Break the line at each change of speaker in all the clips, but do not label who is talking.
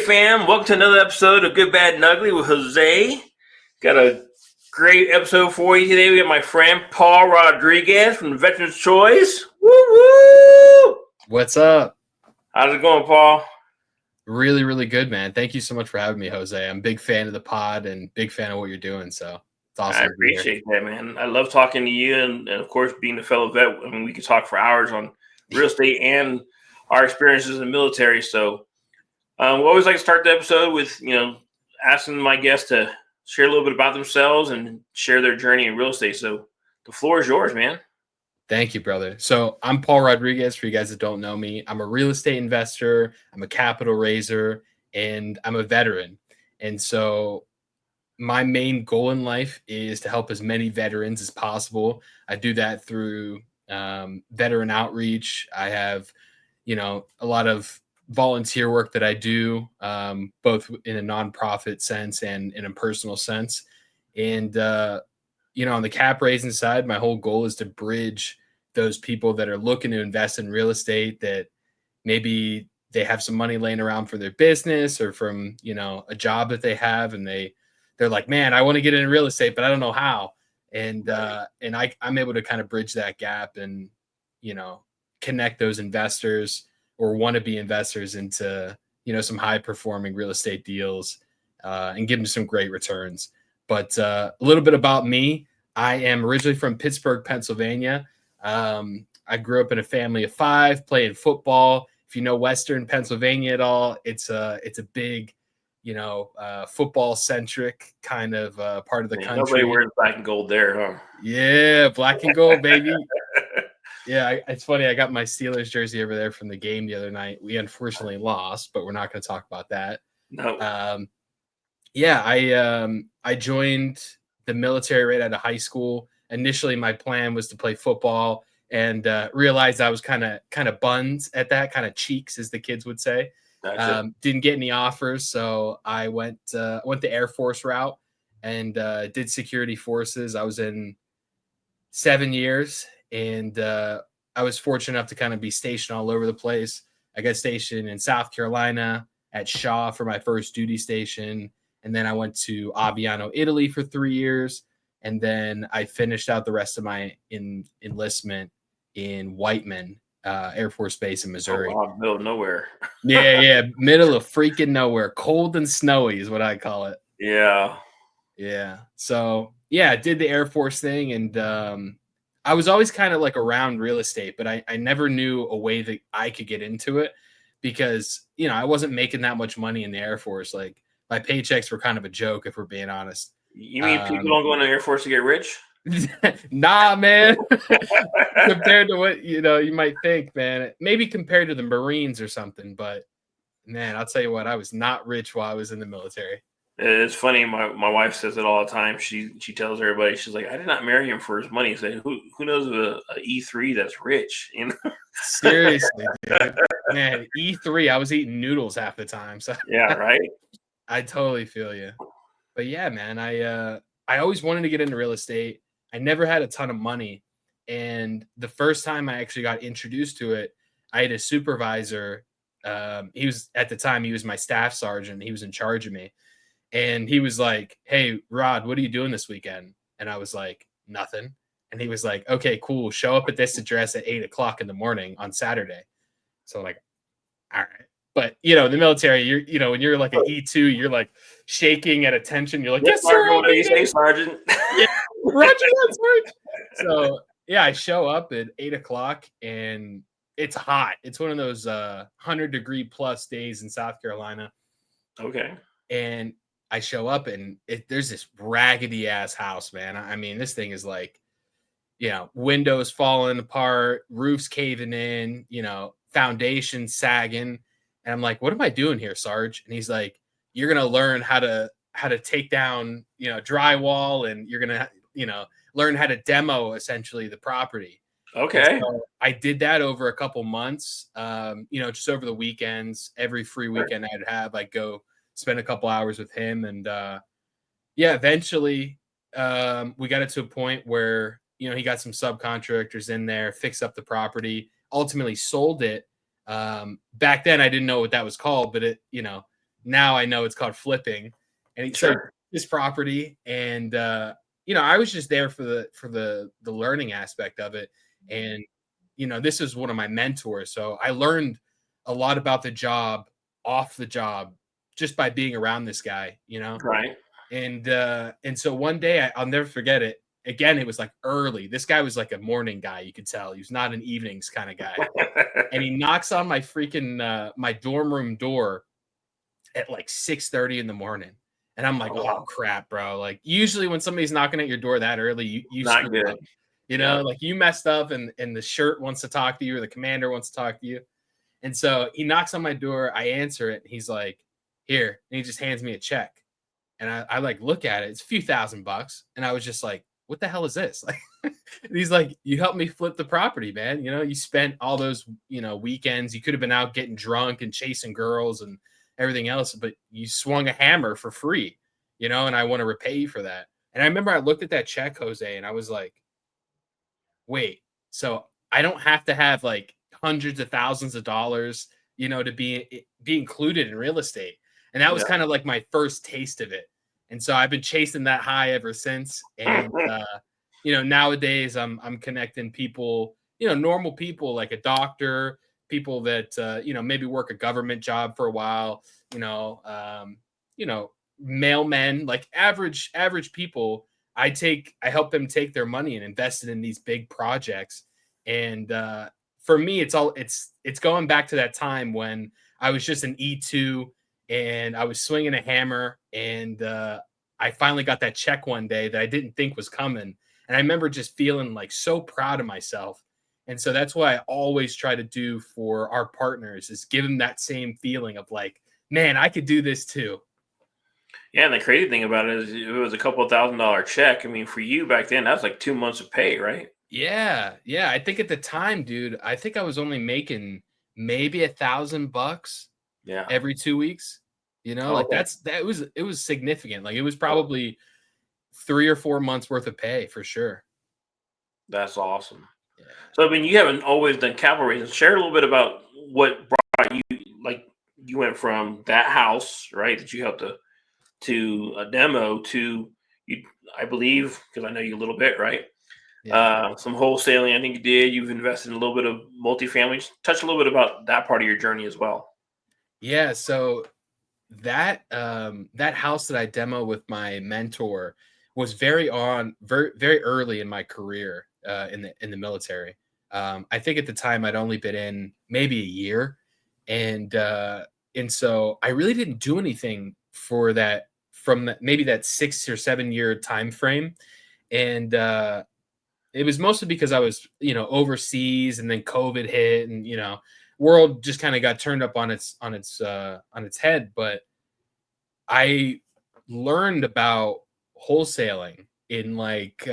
fam? Welcome to another episode of Good, Bad, and Ugly with Jose. Got a great episode for you today. We got my friend Paul Rodriguez from the Veterans Choice. Woo woo!
What's up?
How's it going, Paul?
Really, really good, man. Thank you so much for having me, Jose. I'm a big fan of the pod and big fan of what you're doing. So it's awesome.
I appreciate that, man. I love talking to you, and of course, being a fellow vet. I mean, we could talk for hours on real estate and our experiences in the military. So we always like to start the episode with, asking my guests to share a little bit about themselves and share their journey in real estate. So the floor is yours, man.
Thank you, brother. So I'm Paul Rodriguez. For you guys that don't know me, I'm a real estate investor. I'm a capital raiser, and I'm a veteran. And so my main goal in life is to help as many veterans as possible. I do that through veteran outreach. I have, a lot of volunteer work that I do, both in a nonprofit sense and in a personal sense. And, on the cap raising side, my whole goal is to bridge those people that are looking to invest in real estate, that maybe they have some money laying around for their business or from, a job that they have. And they're like, man, I want to get into real estate, but I don't know how. And I'm able to kind of bridge that gap and, connect those investors or wannabe investors into, some high performing real estate deals and give them some great returns. But a little bit about me. I am originally from Pittsburgh, Pennsylvania. I grew up in a family of 5 playing football. If you know Western Pennsylvania at all, it's a big, football centric kind of part of the country.
Nobody wears black and gold there, huh?
Yeah, black and gold, baby. Yeah, it's funny. I got my Steelers jersey over there from the game the other night. We unfortunately lost, but we're not going to talk about that.
No.
I joined the military right out of high school. Initially, my plan was to play football, and realized I was kind of buns at that, kind of cheeks, as the kids would say.
Gotcha.
Didn't get any offers, so I went the Air Force route and did security forces. I was in 7 years, and I was fortunate enough to kind of be stationed all over the place. I got stationed in South Carolina at Shaw for my first duty station, and then I went to Aviano, Italy for 3 years, and then I finished out the rest of my enlistment in Whiteman Air Force Base in Missouri.
Oh, wow, middle of nowhere.
Yeah, middle of freaking nowhere. Cold and snowy is what I call it.
Yeah.
So, I did the Air Force thing, and I was always kind of like around real estate, but I never knew a way that I could get into it because, I wasn't making that much money in the Air Force. Like, my paychecks were kind of a joke, if we're being honest.
You mean people don't go in the Air Force to get rich?
Nah, man. Compared to what, you might think, man. Maybe compared to the Marines or something, but, man, I'll tell you what, I was not rich while I was in the military.
It's funny. My wife says it all the time. She tells everybody, she's like, I did not marry him for his money. So who knows of a E3 that's rich?
Seriously, dude. Man, E3, I was eating noodles half the time. So
yeah, right.
I totally feel you. But yeah, man, I always wanted to get into real estate. I never had a ton of money, and the first time I actually got introduced to it, I had a supervisor. He was my staff sergeant. He was in charge of me. And he was like, hey, Rod, what are you doing this weekend? And I was like, nothing. And he was like, okay, cool. Show up at this address at 8:00 in the morning on Saturday. So I'm like, all right. But, in the military, when you're like an E2, you're like shaking at attention. You're like, yes, sir.
What do you say, Sergeant?
Yeah, Roger that, Sergeant. So, I show up at 8:00 and it's hot. It's one of those 100-degree plus days in South Carolina.
Okay.
And I show up and there's this raggedy ass house, man. I mean, this thing is like, windows falling apart, roofs caving in, foundations sagging. And I'm like, what am I doing here, Sarge? And he's like, you're going to learn how to take down, drywall, and you're going to, learn how to demo essentially the property.
Okay.
So I did that over a couple months, just over the weekends. Every free weekend I'd have, I'd go spend a couple hours with him. And eventually we got it to a point where, he got some subcontractors in there, fixed up the property, ultimately sold it. Back then I didn't know what that was called, but it, now I know it's called flipping. And he started this property, and I was just there for the learning aspect of it. And this was one of my mentors, so I learned a lot about the job off the job just by being around this guy.
Right.
And so one day I'll never forget it. Again, it was like early. This guy was like a morning guy. You could tell he was not an evenings kind of guy. And he knocks on my freaking my dorm room door at like 6:30 in the morning. And I'm like, oh crap, bro. Like usually when somebody's knocking at your door that early, you
Not
screwed
good.
up. Like you messed up, and the shirt wants to talk to you, or the commander wants to talk to you. And so he knocks on my door. I answer it. And he's like, here. And he just hands me a check. And I like look at it. It's a few $1,000. And I was just like, what the hell is this? Like, he's like, you helped me flip the property, man. You spent all those, weekends. You could have been out getting drunk and chasing girls and everything else, but you swung a hammer for free, and I want to repay you for that. And I remember I looked at that check, Jose, and I was like, wait, so I don't have to have like hundreds of thousands of dollars, to be included in real estate. And that was kind of like my first taste of it. And so I've been chasing that high ever since. And nowadays I'm connecting people, normal people like a doctor, people that maybe work a government job for a while, mailmen, like average people. I help them take their money and invest it in these big projects. And for me, it's going back to that time when I was just an E2 and I was swinging a hammer, and I finally got that check one day that I didn't think was coming. And I remember just feeling like so proud of myself. And so that's what I always try to do for our partners, is give them that same feeling of like, man, I could do this too.
Yeah, and the crazy thing about it is it was a couple of $1,000 check. I mean, for you back then, that's like 2 months of pay, right?
Yeah. I think at the time, dude, I think I was only making maybe $1,000 every 2 weeks. Like it was significant. Like it was probably 3 or 4 months worth of pay for sure.
That's awesome. Yeah. So, I mean, you haven't always done capital raising. Share a little bit about what brought you, like, you went from that house, right, that you helped to a demo to, you, I believe, because I know you a little bit, right? Yeah. Some wholesaling, I think you did. You've invested in a little bit of multifamily. Just touch a little bit about that part of your journey as well.
Yeah. So that house that I demo with my mentor was very very early in my career in the military. I think at the time I'd only been in maybe a year, and so I really didn't do anything for that from maybe that 6 or 7 year time frame. And it was mostly because I was overseas, and then COVID hit, and world just kind of got turned up on its head. But I learned about wholesaling in like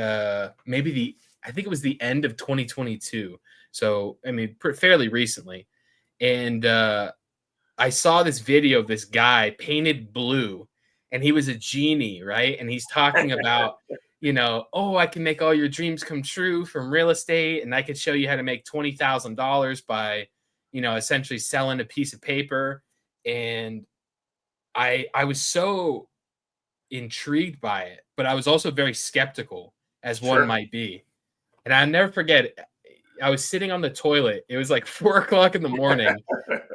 maybe I think it was the end of 2022. So I mean, fairly recently. And I saw this video of this guy painted blue, and he was a genie, right? And he's talking about, oh, I can make all your dreams come true from real estate, and I could show you how to make $20,000 by, essentially selling a piece of paper. And I was so intrigued by it, but I was also very skeptical, as one might be. And I'll never forget, I was sitting on the toilet. It was like 4:00 in the morning.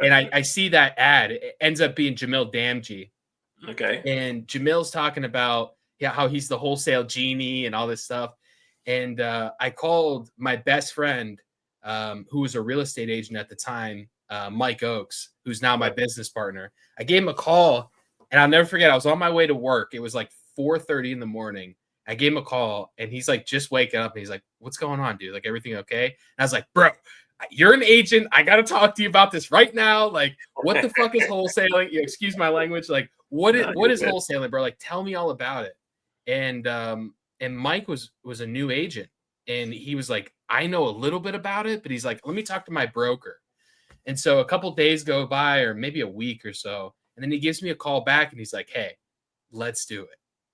And I see that ad. It ends up being Jamil Damji.
Okay.
And Jamil's talking about how he's the wholesale genie and all this stuff. And I called my best friend, who was a real estate agent at the time, Mike Oakes, who's now my business partner. I gave him a call, and I'll never forget, I was on my way to work. It was like 4:30 in the morning. I gave him a call, and he's like, just waking up. And he's like, what's going on, dude? Like, everything okay? And I was like, bro, you're an agent. I got to talk to you about this right now. Like, what the fuck is wholesaling? Excuse my language. Like, what is wholesaling, bro? Like, tell me all about it. And Mike was a new agent, and he was like, I know a little bit about it, but he's like, let me talk to my broker. And so a couple days go by, or maybe a week or so, and then he gives me a call back, and he's like, hey, let's do it.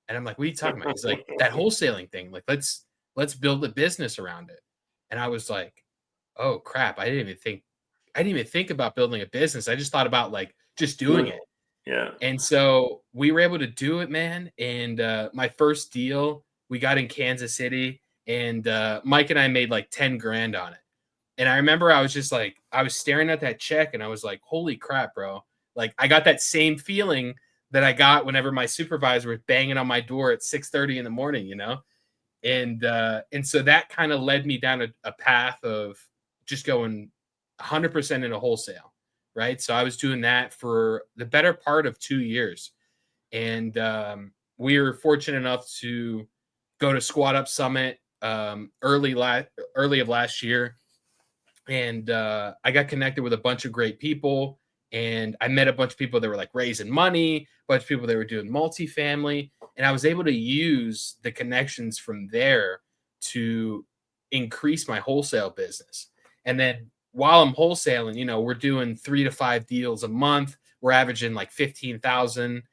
And I'm like, what are you talking about? He's like, that wholesaling thing. Like, let's build a business around it. And I was like, oh crap, I didn't even think about building a business. I just thought about like just doing it.
Yeah.
And so we were able to do it, man. And my first deal we got in Kansas City, and Mike and I made like 10 grand on it. And I remember I was just like, I was staring at that check and I was like, holy crap, bro. Like I got that same feeling that I got whenever my supervisor was banging on my door at 6:30 in the morning, you know? And so that kind of led me down a path of just going 100% into wholesale, right? So I was doing that for the better part of 2 years. And we were fortunate enough to go to Squat Up Summit early of last year, and I got connected with a bunch of great people, and I met a bunch of people that were like raising money, a bunch of people that were doing multifamily, and I was able to use the connections from there to increase my wholesale business. And then while I'm wholesaling, you know, we're doing 3 to 5 deals a month. We're averaging like 15,000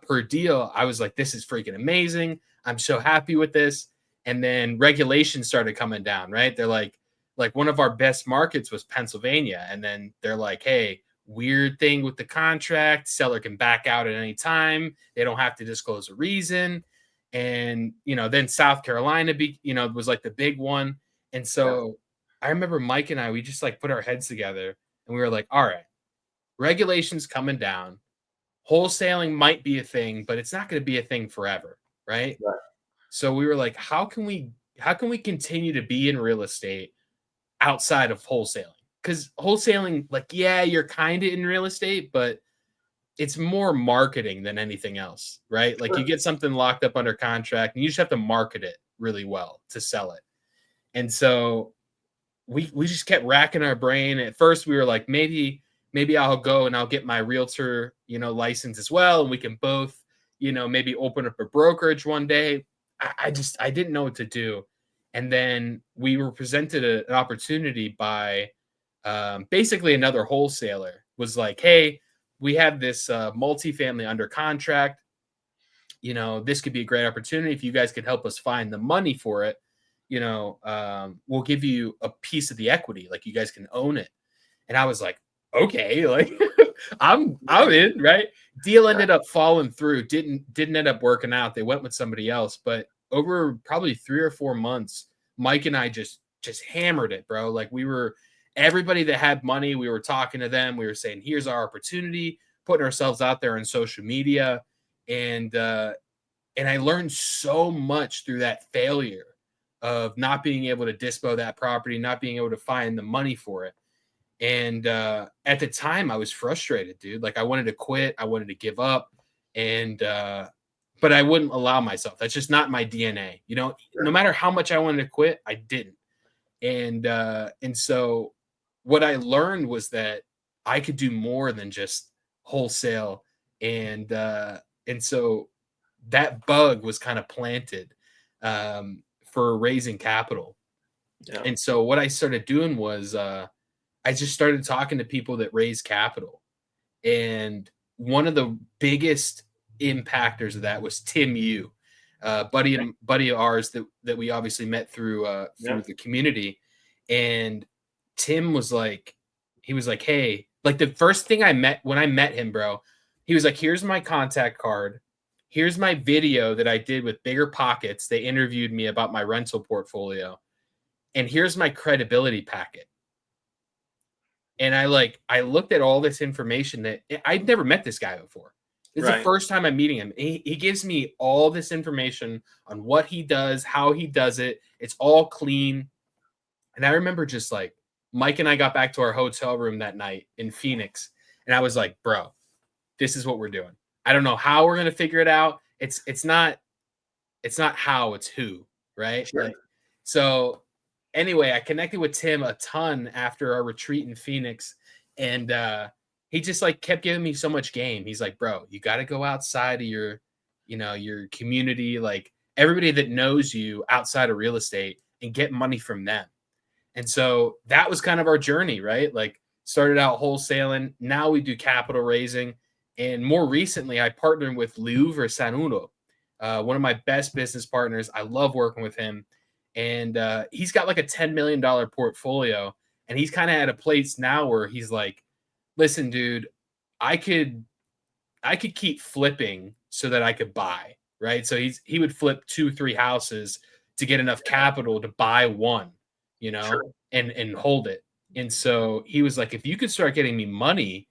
per deal. I was like, this is freaking amazing. I'm so happy with this. And then regulations started coming down, right? They're like one of our best markets was Pennsylvania. And then they're like, hey, weird thing with the contract. Seller can back out at any time. They don't have to disclose a reason. And, you know, then South Carolina, was like the big one. And so I remember Mike and I, we just like put our heads together and we were like, all right, regulations coming down. Wholesaling might be a thing, but it's not going to be a thing forever. Right.
Right.
So we were like, how can we continue to be in real estate outside of wholesaling? Because wholesaling, like, yeah, you're kind of in real estate, but it's more marketing than anything else, right? Like you get something locked up under contract and you just have to market it really well to sell it. And so we just kept racking our brain. At first we were like, maybe I'll go and I'll get my realtor, you know, license as well. And we can both, you know, maybe open up a brokerage one day. I didn't know what to do. And then we were presented an opportunity by basically another wholesaler was like, hey, we have this multifamily under contract. You know, this could be a great opportunity. If you guys could help us find the money for it, you know, we'll give you a piece of the equity. Like you guys can own it. And I was like, okay, like I'm in, right? Deal ended up falling through. Didn't end up working out. They went with somebody else. But over probably 3 or 4 months, Mike and I just hammered it, bro. Like we were everybody that had money, we were talking to them. We were saying, here's our opportunity, putting ourselves out there on social media. And I learned so much through that failure of not being able to dispo that property, not being able to find the money for it. And at the time I was frustrated, dude. Like I wanted to quit. I wanted to give up. And but I wouldn't allow myself. That's just not my DNA. You know, no matter how much I wanted to quit, I didn't. And so what I learned was that I could do more than just wholesale. And so that bug was kind of planted for raising capital.
Yeah.
And so what I started doing was I just started talking to people that raise capital. And one of the biggest impactors of that was Tim Yu, buddy of ours that we obviously met through the community. And Tim was like, he was like, hey, like the first thing when I met him, bro, he was like, here's my contact card. Here's my video that I did with Bigger Pockets. They interviewed me about my rental portfolio. And here's my credibility packet. And I looked at all this information that I'd never met this guy before. This is the first time I'm meeting him. He gives me all this information on what he does, how he does it. It's all clean. And I remember just like Mike and I got back to our hotel room that night in Phoenix. And I was like, bro, this is what we're doing. I don't know how we're going to figure it out. It's not how, it's who, right?
Sure.
Like, so anyway, I connected with Tim a ton after our retreat in Phoenix, and he just like kept giving me so much game. He's like, bro, you got to go outside of your community, like everybody that knows you outside of real estate, and get money from them. And so that was kind of our journey, right? Like started out wholesaling. Now we do capital raising. And more recently, I partnered with Louvre Sanudo, one of my best business partners. I love working with him. And he's got like a $10 million portfolio. And he's kind of at a place now where he's like, listen, dude, I could I could keep flipping so that I could buy, right? So he would flip 2-3 houses to get enough capital to buy one,
Sure.
and hold it. And so he was like, if you could start getting me money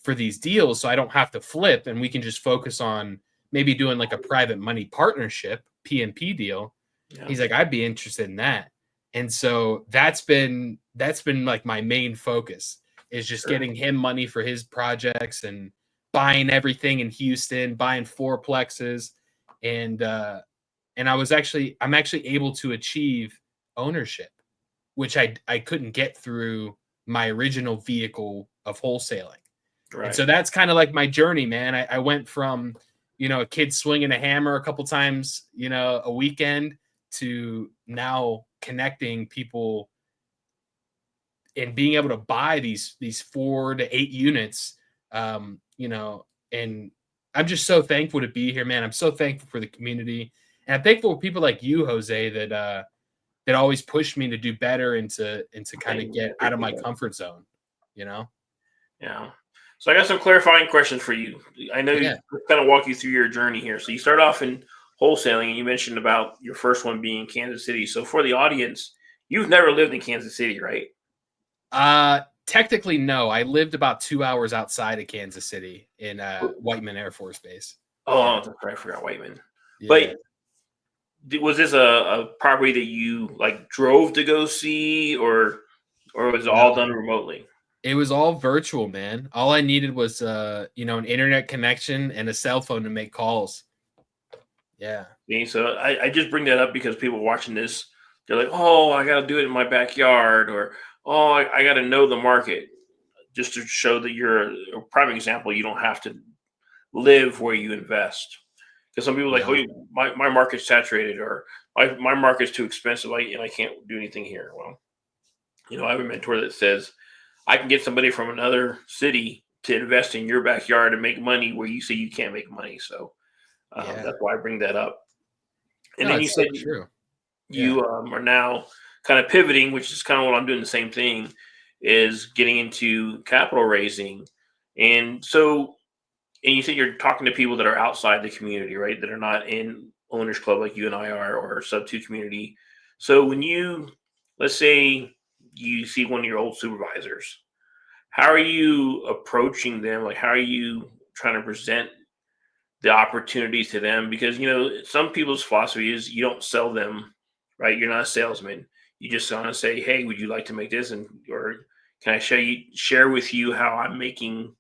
for these deals so I don't have to flip and we can just focus on maybe doing like a private money partnership, PMP deal.
Yeah.
He's like, I'd be interested in that. And so that's been like my main focus, is just
Sure.
getting him money for his projects and buying everything in Houston, buying fourplexes. And I'm actually able to achieve ownership, which I couldn't get through my original vehicle of wholesaling.
Right.
And so that's kind of like my journey, man. I went from, a kid swinging a hammer a couple times, a weekend, to now connecting people and being able to buy these 4 to 8 units. And I'm just so thankful to be here, man. I'm so thankful for the community, and I'm thankful for people like you, Jose, that always push me to do better and to kind of get out of my comfort zone.
Yeah. So I got some clarifying questions for you. I know
Yeah.
you kind of walk you through your journey here. So you start off in wholesaling, and you mentioned about your first one being Kansas City. So for the audience, you've never lived in Kansas City, right?
Technically, no. I lived about 2 hours outside of Kansas City in Whiteman Air Force Base.
Oh, that's right. I forgot Whiteman.
Yeah.
But was this a property that you like drove to go see, or was it all done remotely?
It was all virtual, man. All I needed was an internet connection and a cell phone to make calls. Yeah.
So I just bring that up because people watching this, they're like, oh, I got to do it in my backyard, or oh, I got to know the market, just to show that you're a prime example. You don't have to live where you invest. Because some people are like, oh, my market's saturated, or my market's too expensive, and I can't do anything here. Well, I have a mentor that says I can get somebody from another city to invest in your backyard and make money where you say you can't make money. So that's why I bring that up. And then you said
true.
You are now kind of pivoting, which is kind of what I'm doing. The same thing is getting into capital raising. And so, and you said you're talking to people that are outside the community, right? That are not in owners club like you and I are, or SUBTO community. So when let's say you see one of your old supervisors, how are you approaching them? Like, how are you trying to present the opportunities to them? Because, some people's philosophy is you don't sell them, right? You're not a salesman. You just want to say, hey, would you like to make this? Or can I share with you how I'm making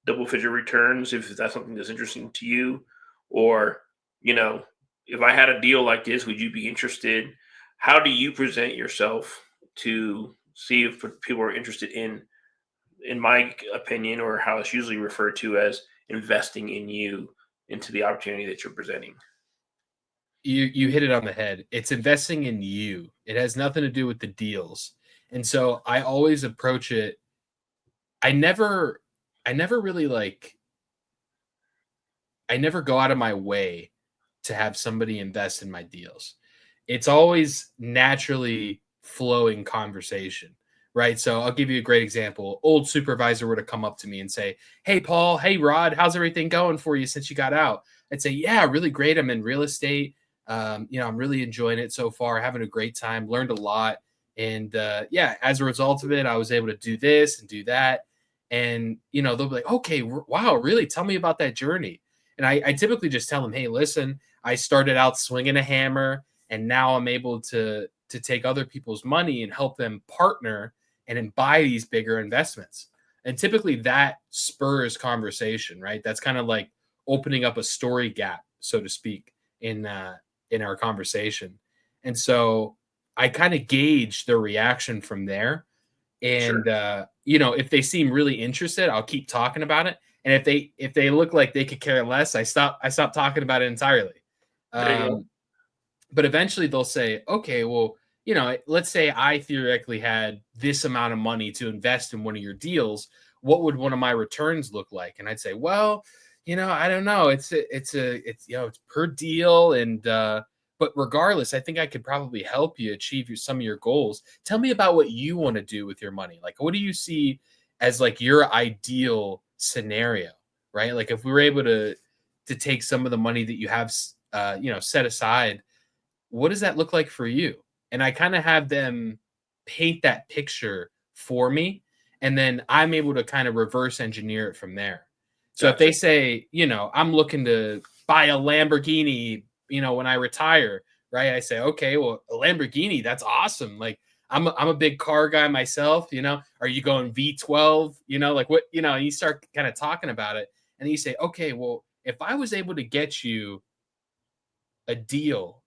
double figure returns, if that's something that's interesting to you? Or, if I had a deal like this, would you be interested? How do you present yourself to see if people are interested in my opinion, or how it's usually referred to as investing in you into the opportunity that you're presenting?
You hit it on the head. It's investing in you. It has nothing to do with the deals. And so I always approach it. I never really I never go out of my way to have somebody invest in my deals. It's always naturally flowing conversation, right? So I'll give you a great example. Old supervisor were to come up to me and say, hey, Paul, hey, Rod, how's everything going for you since you got out? I'd say, yeah, really great. I'm in real estate. I'm really enjoying it so far, having a great time, learned a lot. And as a result of it, I was able to do this and do that. And, they'll be like, okay, wow, really? Tell me about that journey. And I typically just tell them, hey, listen, I started out swinging a hammer, and now I'm able to take other people's money and help them partner and then buy these bigger investments. And typically that spurs conversation, right? That's kind of like opening up a story gap, so to speak, in our conversation. And so I kind of gauge their reaction from there. And
Sure.
if they seem really interested, I'll keep talking about it. And if they look like they could care less, I stop talking about it entirely.
There you go.
But eventually they'll say, okay, well, let's say I theoretically had this amount of money to invest in one of your deals. What would one of my returns look like? And I'd say, well, I don't know. It's per deal. And, but regardless, I think I could probably help you achieve some of your goals. Tell me about what you want to do with your money. Like, what do you see as like your ideal scenario? right? Like if we were able to take some of the money that you have set aside, what does that look like for you? And I kind of have them paint that picture for me, and then I'm able to kind of reverse engineer it from there. So if
Gotcha.
they say, I'm looking to buy a Lamborghini, when I retire, right? I say, okay, well, a Lamborghini, that's awesome. Like I'm a big car guy myself, Are you going V12? Like what, you start kind of talking about it, and then you say, okay, well, if I was able to get you a deal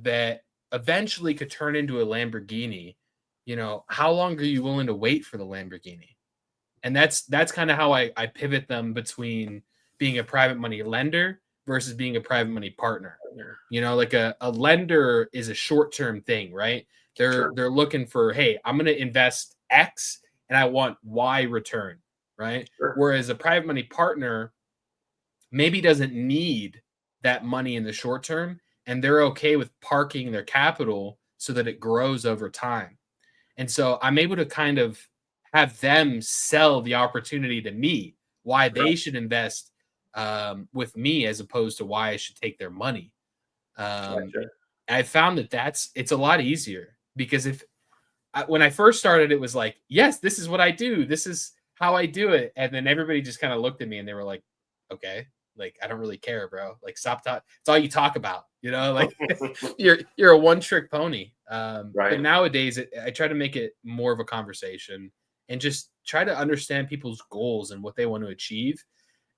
that eventually could turn into a Lamborghini, how long are you willing to wait for the Lamborghini? And that's kind of how I pivot them between being a private money lender versus being a private money partner. Like a lender is a short-term thing, right? They're
Sure.
they're looking for, hey, I'm going to invest X and I want Y return, right?
Sure.
Whereas a private money partner maybe doesn't need that money in the short term, and they're okay with parking their capital so that it grows over time. And so I'm able to kind of have them sell the opportunity to me why
Right.
they should invest with me as opposed to why I should take their money.
Gotcha.
I found that it's a lot easier because when I first started, it was like, yes, this is what I do. This is how I do it. And then everybody just kind of looked at me and they were like, okay, like, I don't really care, bro. Like, stop talking. It's all you talk about, like you're a one trick pony. But
Right.
nowadays I try to make it more of a conversation and just try to understand people's goals and what they want to achieve.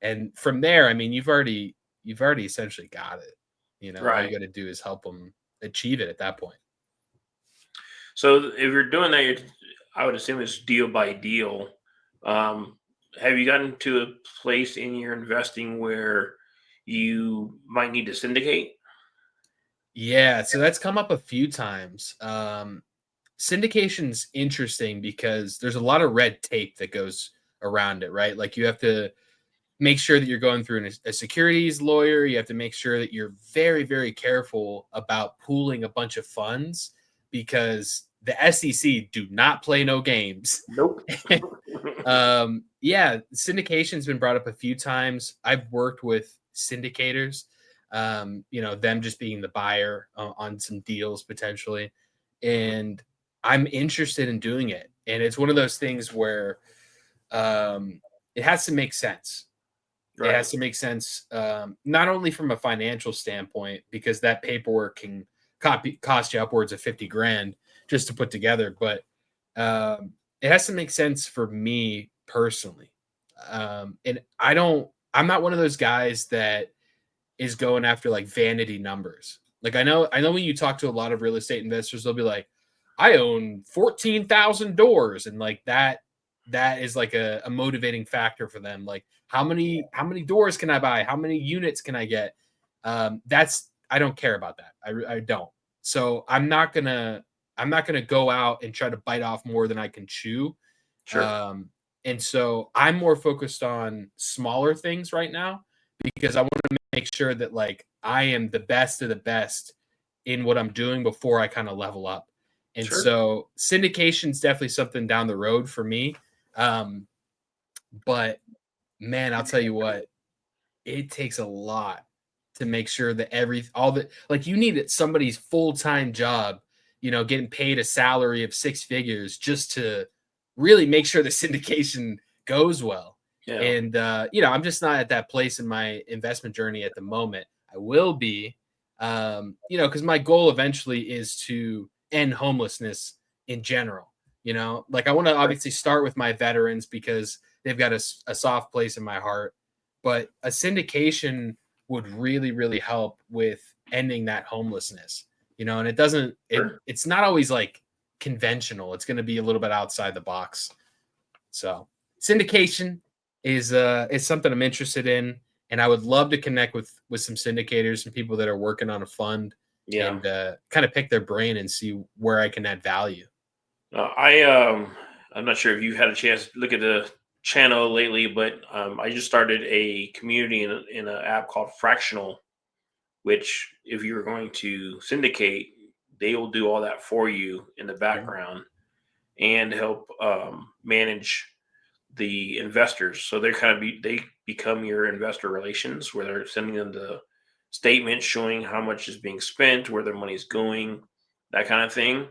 And from there, I mean, you've already essentially got it. All you
Right.
got to do is help them achieve it at that point.
So if you're doing that, I would assume it's deal by deal. Um, have you gotten to a place in your investing where you might need to syndicate?
Yeah, so that's come up a few times. Syndication's interesting because there's a lot of red tape that goes around it, right? Like you have to make sure that you're going through a securities lawyer. You have to make sure that you're very, very careful about pooling a bunch of funds because the SEC do not play no games.
Nope.
Yeah, syndication's been brought up a few times. I've worked with syndicators, them just being the buyer on some deals potentially. And I'm interested in doing it. And it's one of those things where it has to make sense. It
Right.
has to make sense, not only from a financial standpoint, because that paperwork can cost you upwards of 50 grand just to put together, but it has to make sense for me personally. And I'm not one of those guys that is going after like vanity numbers. Like I know when you talk to a lot of real estate investors, they'll be like, I own 14,000 doors. And like that is like a motivating factor for them. Like how many doors can I buy? How many units can I get? I don't care about that. I don't. So I'm not gonna go out and try to bite off more than I can chew.
Sure.
And so I'm more focused on smaller things right now because I want to make sure that like I am the best of the best in what I'm doing before I kind of level up. And
Sure.
so syndication is definitely something down the road for me. Um, but man, I'll tell you what, it takes a lot to make sure that all the like you need somebody's full-time job, getting paid a salary of six figures just to really make sure the syndication goes well.
Yeah.
And I'm just not at that place in my investment journey at the moment. I will be, because my goal eventually is to end homelessness in general. Like I want to
Right.
obviously start with my veterans because they've got a soft place in my heart, but a syndication would really, really help with ending that homelessness. And
Sure.
it's not always like conventional. It's going to be a little bit outside the box. So syndication is something I'm interested in, and I would love to connect with some syndicators and people that are working on a fund
Yeah.
and kind of pick their brain and see where I can add value.
I'm not sure if you've had a chance to look at the channel lately, but I just started a community in an app called Fractional, which if you're going to syndicate, they will do all that for you in the
Mhm.
background and help manage the investors. So they kind of they become your investor relations, where they're sending them the statements showing how much is being spent, where their money is going, that kind of thing.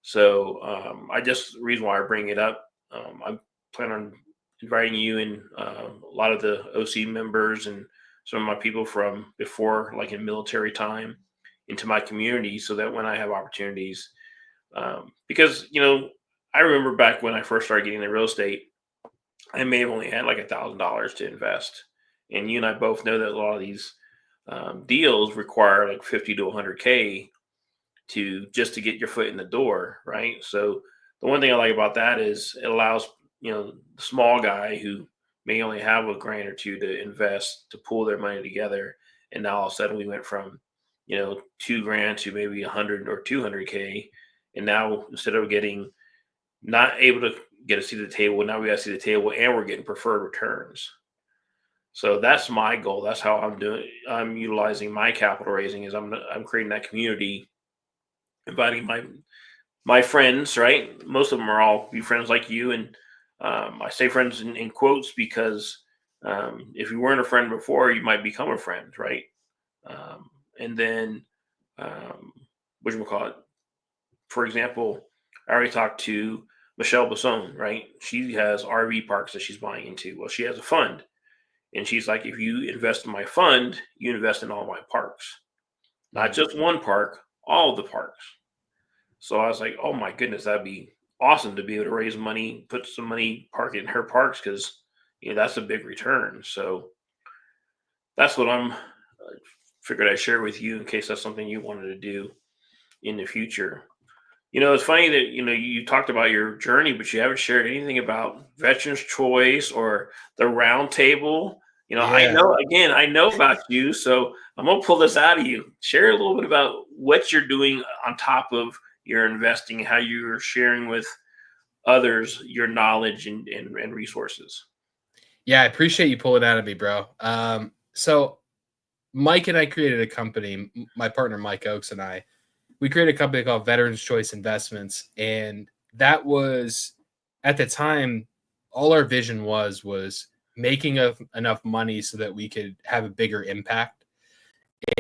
So I just the reason why I bring it up, I plan on inviting you and a lot of the OC members and some of my people from before, like in military time, into my community, so that when I have opportunities, because I remember back when I first started getting into real estate, I may have only had like $1,000 to invest, and you and I both know that a lot of these deals require like 50 to 100K to just to get your foot in the door, right? So the one thing I like about that is it allows the small guy who may only have a grand or two to invest to pull their money together, and now all of a sudden we went from 2 grand to maybe 100 or 200K, and now instead of getting not able to get a seat at the table, now we got to see the table, and we're getting preferred returns. So that's my goal. That's how I'm doing. I'm utilizing my capital raising is I'm creating that community, inviting my friends, right? Most of them are all be friends like you, and I say friends in quotes because if you weren't a friend before, you might become a friend, right? And then, what you call it? For example, I already talked to Michelle Basone, right? She has RV parks that she's buying into. Well, she has a fund, and she's like, if you invest in my fund, you invest in all my parks, not just one park, all of the parks. So I was like, oh my goodness, that'd be awesome to be able to raise money, put some money, park it in her parks because that's a big return. So that's what I'm figured I'd share with you in case that's something you wanted to do in the future. It's funny that you talked about your journey, but you haven't shared anything about Veterans Choice or the Round Table.
Yeah.
I know about you, so I'm gonna pull this out of you. Share a little bit about what you're doing on top of your investing, how you're sharing with others your knowledge and resources.
Yeah, I appreciate you pulling out of me, bro. So Mike and I created a company, my partner Mike Oakes and I, we created a company called Veterans Choice Investments. And that was at the time, all our vision was making enough money so that we could have a bigger impact.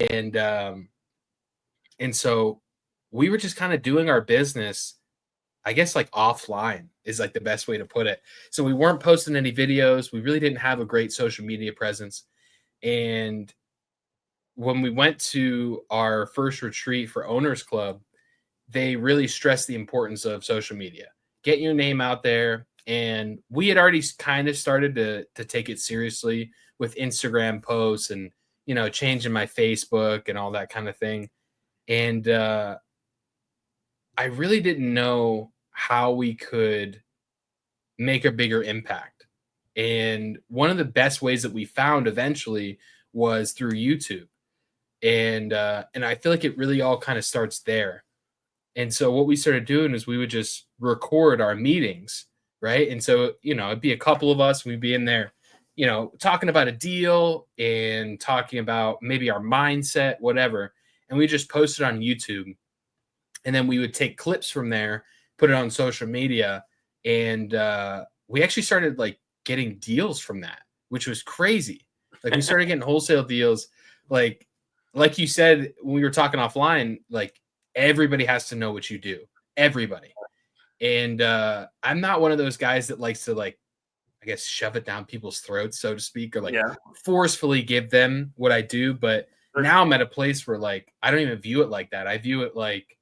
And so we were just kind of doing our business, I guess, like offline is like the best way to put it. So we weren't posting any videos. We really didn't have a great social media presence. And when we went to our first retreat for Owners Club, they really stressed the importance of social media. Get your name out there. And we had already kind of started to take it seriously with Instagram posts and, changing my Facebook and all that kind of thing. And I really didn't know how we could make a bigger impact. And one of the best ways that we found eventually was through YouTube. And I feel like it really all kind of starts there. And so what we started doing is we would just record our meetings, right? And so, it'd be a couple of us, we'd be in there, talking about a deal and talking about maybe our mindset, whatever. And we just post it on YouTube. And then we would take clips from there, put it on social media. And we actually started like getting deals from that, which was crazy. Like we started getting wholesale deals. Like you said, when we were talking offline, like everybody has to know what you do. Everybody. And I'm not one of those guys that likes to like, I guess, shove it down people's throats, so to speak, or like forcefully give them what I do. But now I'm at a place where like, I don't even view it like that. I view it like,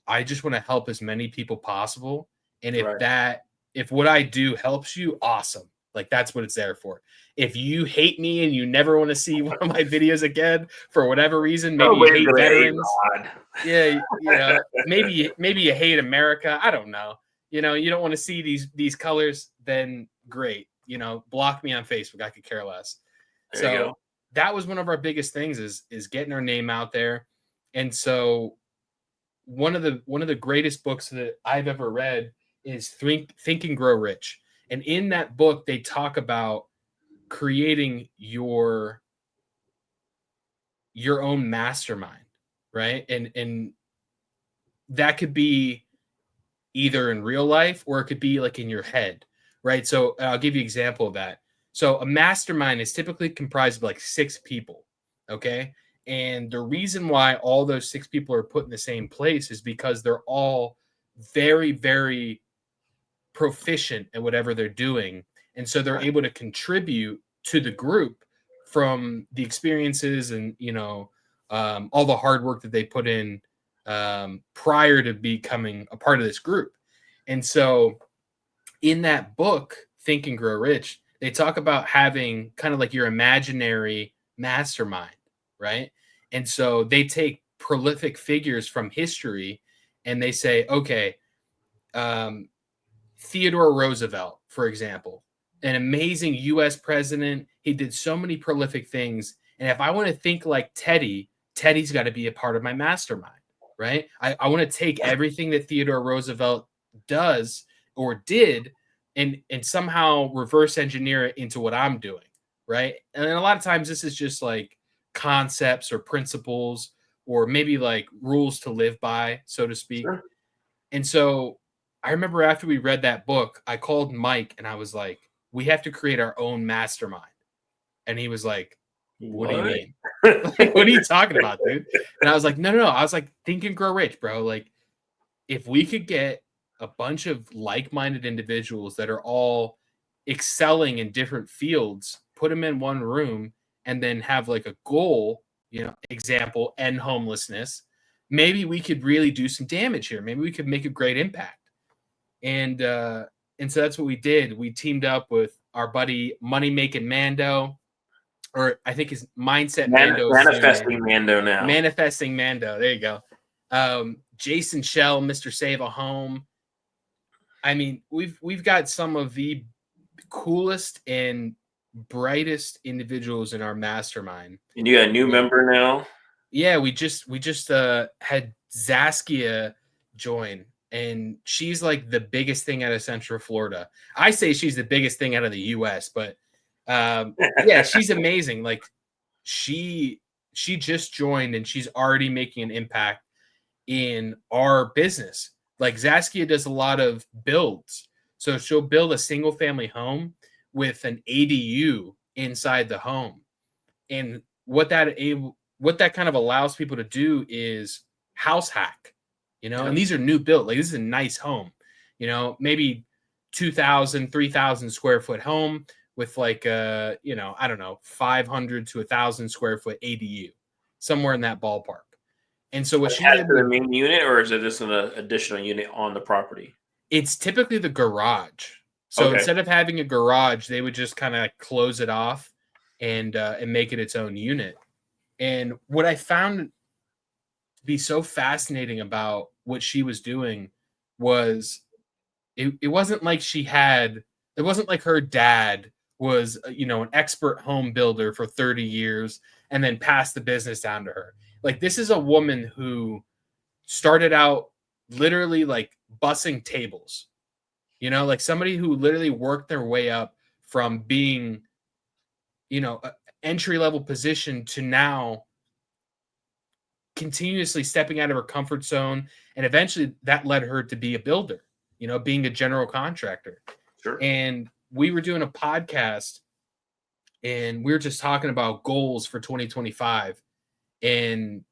I just want to help as many people possible. And if what I do helps you, awesome. Like that's what it's there for. If you hate me and you never want to see one of my videos again for whatever reason, maybe you hate veterans. Maybe you hate America. I don't know. You don't want to see these colors, then great. Block me on Facebook. I could care less. So that was one of our biggest things is getting our name out there. And so one of the greatest books that I've ever read is Think and Grow Rich. And in that book, they talk about creating your own mastermind, right? And that could be either in real life or it could be like in your head, right? So I'll give you an example of that. So a mastermind is typically comprised of like 6 people. Okay. And the reason why all those 6 people are put in the same place is because they're all very, very proficient at whatever they're doing. And so they're able to contribute to the group from the experiences and, all the hard work that they put in prior to becoming a part of this group. And so in that book, Think and Grow Rich, they talk about having kind of like your imaginary mastermind, right? And so they take prolific figures from history and they say, okay, um, Theodore Roosevelt, for example, an amazing US president. He did so many prolific things. And if I want to think like Teddy's got to be a part of my mastermind, right? I want to take everything that Theodore Roosevelt does or did and somehow reverse engineer it into what I'm doing, right? And a lot of times this is just like concepts or principles or maybe like rules to live by, so to speak.
Sure.
And so I remember after we read that book, I called Mike and I was like, we have to create our own mastermind. And he was like, what do you mean? Like, what are you talking about, dude? And I was like, no. I was like, think and grow rich, bro. Like, if we could get a bunch of like-minded individuals that are all excelling in different fields, put them in one room, and then have like a goal, example, end homelessness, maybe we could really do some damage here. Maybe we could make a great impact. And so that's what we did. We teamed up with our buddy Money Making Mando, or I think his Mindset Mando.
Manifesting Mando now.
Manifesting Mando. There you go. Jason Shell, Mr. Save a Home. I mean, we've got some of the coolest and brightest individuals in our mastermind.
And you got a new member now?
Yeah, we just had Zaskia join, and she's like the biggest thing out of Central Florida. I say she's the biggest thing out of the US, but yeah, she's amazing. Like she just joined and she's already making an impact in our business. Like Zaskia does a lot of builds. So she'll build a single family home with an ADU inside the home. And what that kind of allows people to do is house hack, and these are new built. Like this is a nice home, maybe 2,000, 3,000 square foot home with like I don't know, 500 to 1,000 square foot ADU, somewhere in that ballpark. And so what she's able
to the main unit, or is it just an additional unit on the property?
It's typically the garage. So instead of having a garage, they would just kind of close it off and make it its own unit. And what I found to be so fascinating about what she was doing was it wasn't like it wasn't like her dad was, an expert home builder for 30 years and then passed the business down to her. Like this is a woman who started out literally like bussing tables, like somebody who literally worked their way up from being, an entry-level position to now continuously stepping out of her comfort zone. And eventually that led her to be a builder, being a general contractor.
Sure.
And we were doing a podcast and we were just talking about goals for 2025. And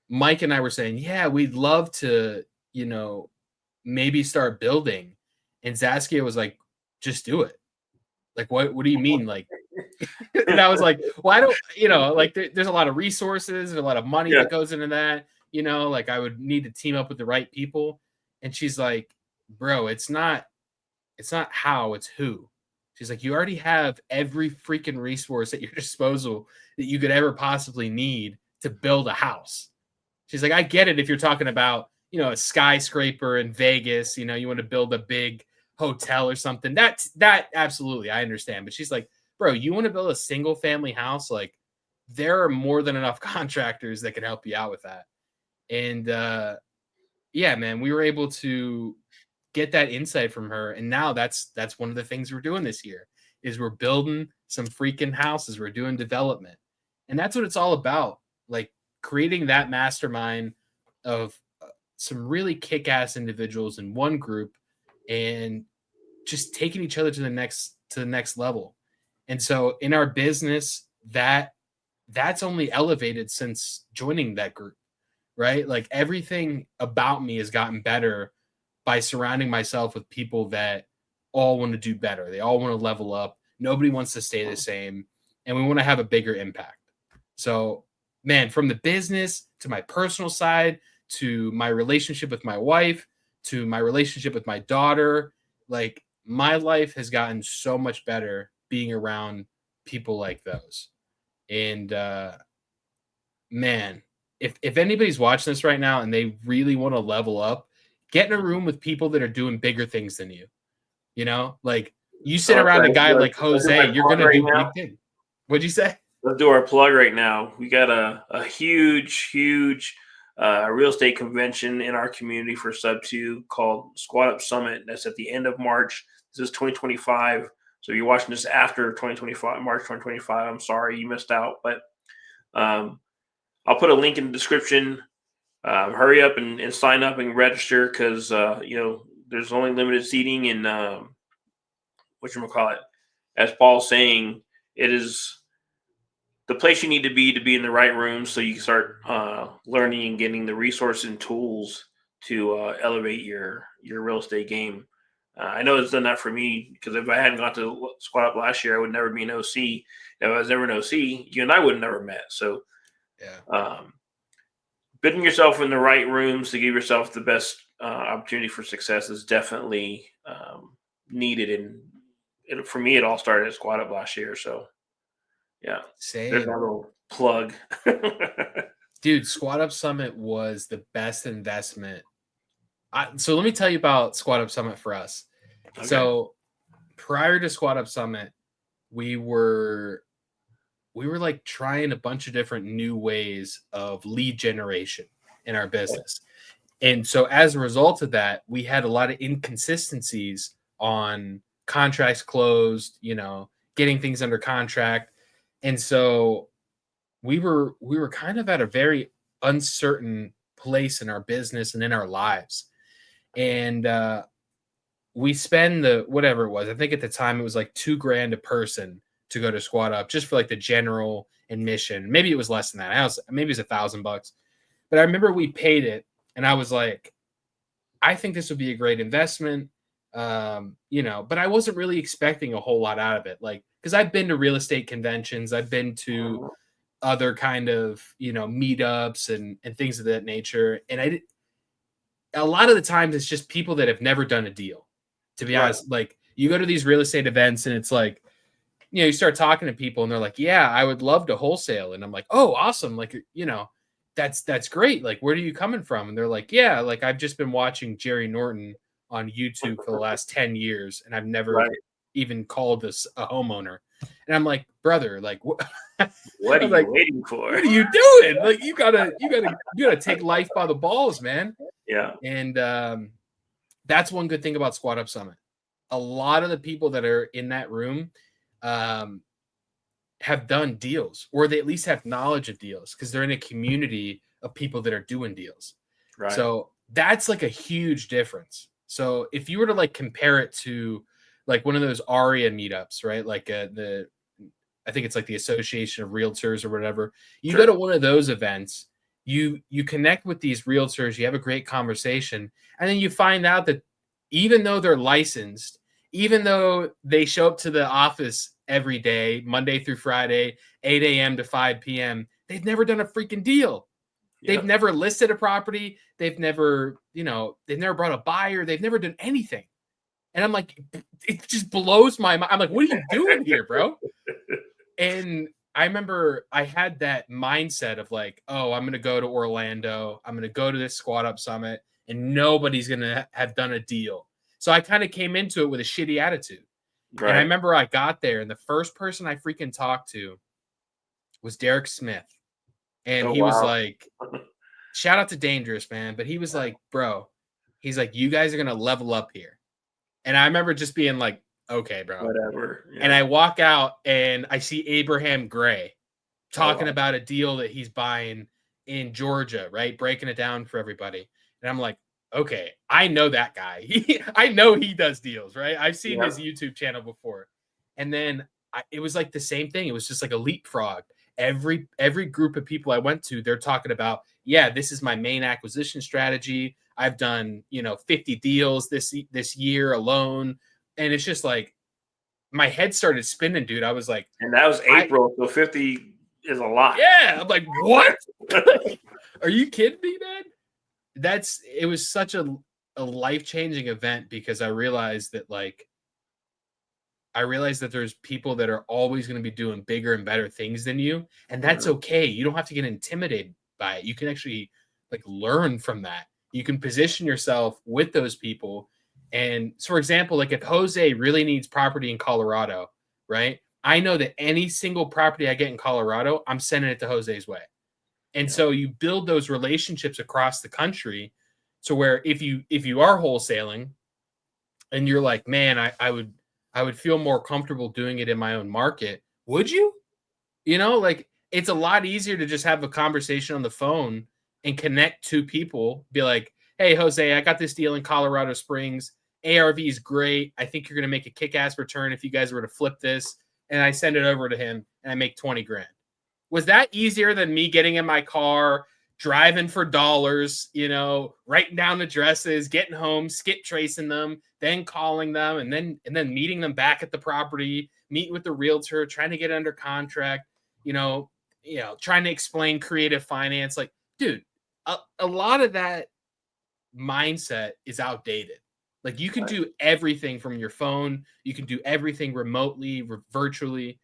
Mike and I were saying, yeah, we'd love to, maybe start building. And Zaskia was like, just do it. Like, what do you mean? Like, and I was like, well, I don't, like there's a lot of resources and a lot of money that goes into that, like I would need to team up with the right people. And she's like, bro, it's not how, it's who. She's like, you already have every freaking resource at your disposal that you could ever possibly need to build a house. She's like, I get it if you're talking about, a skyscraper in Vegas, you want to build a big hotel or something. That absolutely, I understand. But she's like, bro, you want to build a single family house? Like there are more than enough contractors that can help you out with that. And yeah, man, we were able to get that insight from her. And now that's one of the things we're doing this year is we're building some freaking houses. We're doing development. And that's what it's all about. Like creating that mastermind of some really kick-ass individuals in one group and just taking each other to the next level. And so in our business, that's only elevated since joining that group, right? Like everything about me has gotten better by surrounding myself with people that all want to do better. They all want to level up. Nobody wants to stay the same. And we want to have a bigger impact. So, man, from the business to my personal side, to my relationship with my wife, to my relationship with my daughter, like my life has gotten so much better being around people like those. And man, if anybody's watching this right now and they really want to level up, get in a room with people that are doing bigger things than you. You know, like you sit around a guy like Jose, you're gonna do big things. What'd you say?
Let's do our plug right now. We got a huge real estate convention in our community for SUBTO called Squat Up Summit. That's at the end of March. This is 2025. So if you're watching this after 2025, March 2025, I'm sorry you missed out. But I'll put a link in the description. Hurry up and sign up and register because there's only limited seating and whatchamacallit. As Paul's saying, it is the place you need to be in the right room so you can start learning and getting the resources and tools to elevate your real estate game. I know it's done that for me because if I hadn't got to Squat Up last year, I would never be an OC. If I was never an OC, you and I would have never met. So, bidding yourself in the right rooms to give yourself the best opportunity for success is definitely needed. And for me, it all started at Squat Up last year. So, yeah.
Same.
There's my little plug.
Dude, Squat Up Summit was the best investment. So let me tell you about Squat Up Summit for us. Okay. So prior to Squat Up Summit, we were like trying a bunch of different new ways of lead generation in our business. And so as a result of that, we had a lot of inconsistencies on contracts closed, getting things under contract. And so we were kind of at a very uncertain place in our business and in our lives. And we spend whatever it was. I think at the time it was like $2,000 a person to go to Squat Up just for like the general admission. Maybe it was less than that. Maybe it was $1,000. But I remember we paid it and I was like, I think this would be a great investment. But I wasn't really expecting a whole lot out of it. Like, because I've been to real estate conventions, I've been to other kind of, meetups and things of that nature. And a lot of the times it's just people that have never done a deal, to be honest. Like you go to these real estate events and it's like, you start talking to people and they're like, yeah, I would love to wholesale. And I'm like, oh, awesome. Like, that's great. Like, where are you coming from? And they're like, yeah, like I've just been watching Jerry Norton on YouTube for the last 10 years. And I've never even called this a homeowner. And I'm like, brother, like, what are
you waiting for?
What are you doing? Like, you gotta take life by the balls, man.
Yeah.
And that's one good thing about Squat Up Summit. A lot of the people that are in that room have done deals, or they at least have knowledge of deals because they're in a community of people that are doing deals.
Right.
So that's like a huge difference. So if you were to like compare it to like one of those ARIA meetups, right? Like I think it's like the Association of Realtors or whatever. You go to one of those events, you connect with these realtors, you have a great conversation, and then you find out that even though they're licensed, even though they show up to the office every day, Monday through Friday, 8 a.m. to 5 p.m., they've never done a freaking deal. Yep. They've never listed a property. They've never, they've never brought a buyer. They've never done anything. And I'm like, it just blows my mind. I'm like, what are you doing here, bro? And I remember I had that mindset of like, oh, I'm going to go to Orlando. I'm going to go to this Squat Up Summit and nobody's going to have done a deal. So I kind of came into it with a shitty attitude. Right. And I remember I got there and the first person I freaking talked to was Derek Smith. And he was like, shout out to Dangerous, man. But he was like, bro, he's like, you guys are going to level up here. And I remember just being like, okay, bro.
Whatever. Yeah.
And I walk out and I see Abraham Gray talking about a deal that he's buying in Georgia, right? Breaking it down for everybody. And I'm like, okay, I know that guy. I know he does deals, right? I've seen his YouTube channel before. And then it was like the same thing. It was just like a leapfrog. Every group of people I went to, they're talking about, yeah, this is my main acquisition strategy. I've done 50 deals this year alone, and it's just like my head started spinning, dude. I was like,
and that was April, so 50 is a lot.
Yeah, I'm like, what? Are you kidding me, man? It was such a life-changing event because I realized that there's people that are always going to be doing bigger and better things than you, and that's okay. You don't have to get intimidated by it. You can actually learn from that. You can position yourself with those people. And so, for example, if Jose really needs property in Colorado, right? I know that any single property I get in Colorado, I'm sending it to Jose's way. And so you build those relationships across the country to where if you are wholesaling and you're like, man, I would feel more comfortable doing it in my own market. Would you? It's a lot easier to just have a conversation on the phone and connect to people. Be like, hey, Jose, I got this deal in Colorado Springs. ARV is great. I think you're going to make a kick-ass return if you guys were to flip this. And I send it over to him and I make 20 grand. Was that easier than me getting in my car, driving for dollars, writing down addresses, getting home, skip tracing them, then calling them, and then meeting them back at the property, meeting with the realtor, trying to get under contract, trying to explain creative finance. Like, dude, a lot of that mindset is outdated. Like, you can do everything from your phone. You can do everything remotely, virtually.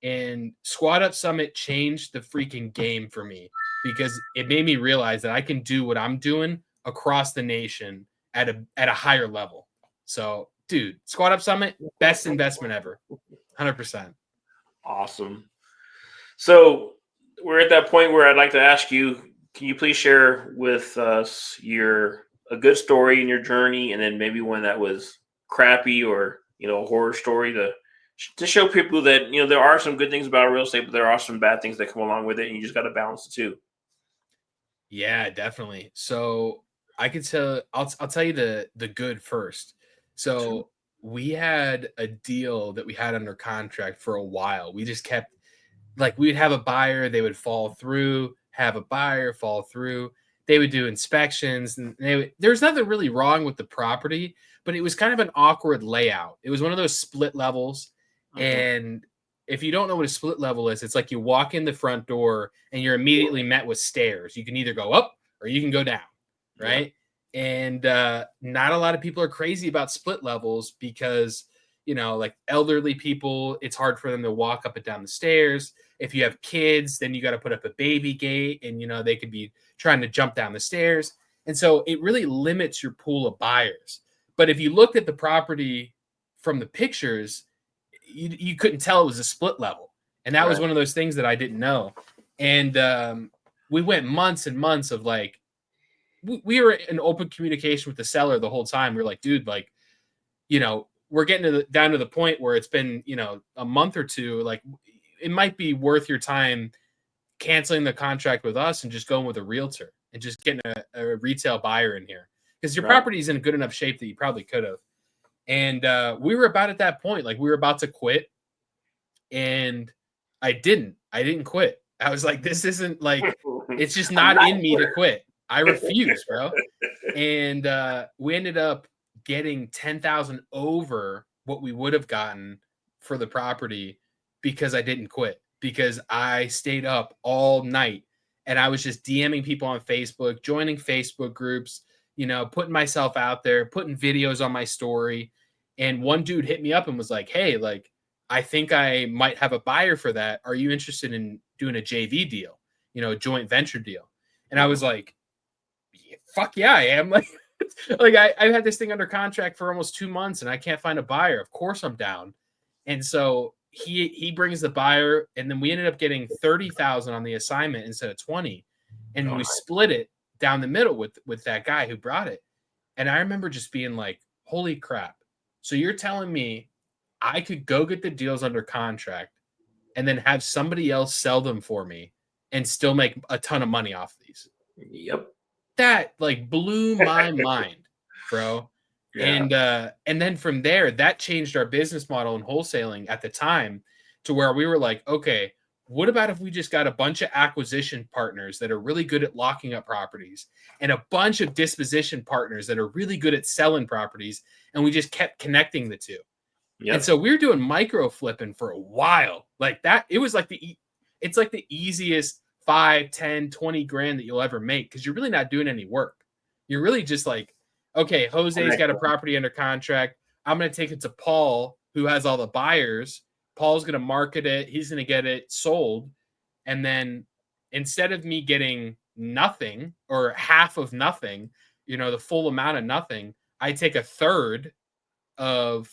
And Squad Up Summit changed the freaking game for me because it made me realize that I can do what I'm doing across the nation at a higher level. So, dude, Squad Up Summit, best investment ever. 100%.
Awesome. So we're at that point where I'd like to ask you, can you please share with us a good story in your journey, and then maybe one that was crappy or, a horror story to show people that, there are some good things about real estate, but there are some bad things that come along with it, and you just got to balance the two.
Yeah, definitely. So I could tell, I'll tell you the good first. So we had a deal that we had under contract for a while. We just kept, we'd have a buyer, they would fall through, have a buyer fall through. They would do inspections, and there's nothing really wrong with the property, but it was kind of an awkward layout. It was one of those split levels. And if you don't know what a split level is, it's like you walk in the front door and you're immediately met with stairs. You can either go up or you can go down, right? Yeah. And not a lot of people are crazy about split levels because, elderly people, it's hard for them to walk up and down the stairs. If you have kids, then you got to put up a baby gate and, they could be trying to jump down the stairs. And so it really limits your pool of buyers. But if you looked at the property from the pictures, you couldn't tell it was a split level. And that was one of those things that I didn't know. And we went months and months of we were in open communication with the seller the whole time. We were like, dude, we're getting down to the point where it's been, a month or two. It might be worth your time canceling the contract with us and just going with a realtor and just getting a retail buyer in here. Because your property is in good enough shape that you probably could have. And we were about at that point, we were about to quit, and I didn't quit. I was like, this isn't it's just not in me to quit. I refuse, bro. And we ended up getting 10,000 over what we would have gotten for the property because I didn't quit, because I stayed up all night and I was just DMing people on Facebook, joining Facebook groups, putting myself out there, putting videos on my story. And one dude hit me up and was like, hey, I think I might have a buyer for that. Are you interested in doing a JV deal, a joint venture deal? And I was like, fuck yeah, I am. I've had this thing under contract for almost 2 months and I can't find a buyer. Of course I'm down. And so he brings the buyer, and then we ended up getting 30,000 on the assignment instead of 20. And we split it down the middle with that guy who brought it. And I remember just being like, holy crap. So you're telling me I could go get the deals under contract and then have somebody else sell them for me and still make a ton of money off these?
Yep.
That blew my mind, bro. Yeah. And then from there, that changed our business model in wholesaling at the time to where we were like, okay, what about if we just got a bunch of acquisition partners that are really good at locking up properties and a bunch of disposition partners that are really good at selling properties, and we just kept connecting the two. And so we were doing micro flipping for a while. Like that, it's like the easiest 5, 10, 20 grand that you'll ever make, because you're really not doing any work. You're really just like, okay, Jose's got a property under contract. I'm going to take it to Paul, who has all the buyers. Paul's going to market it. He's going to get it sold. And then instead of me getting nothing or half of nothing, the full amount of nothing, I take a third of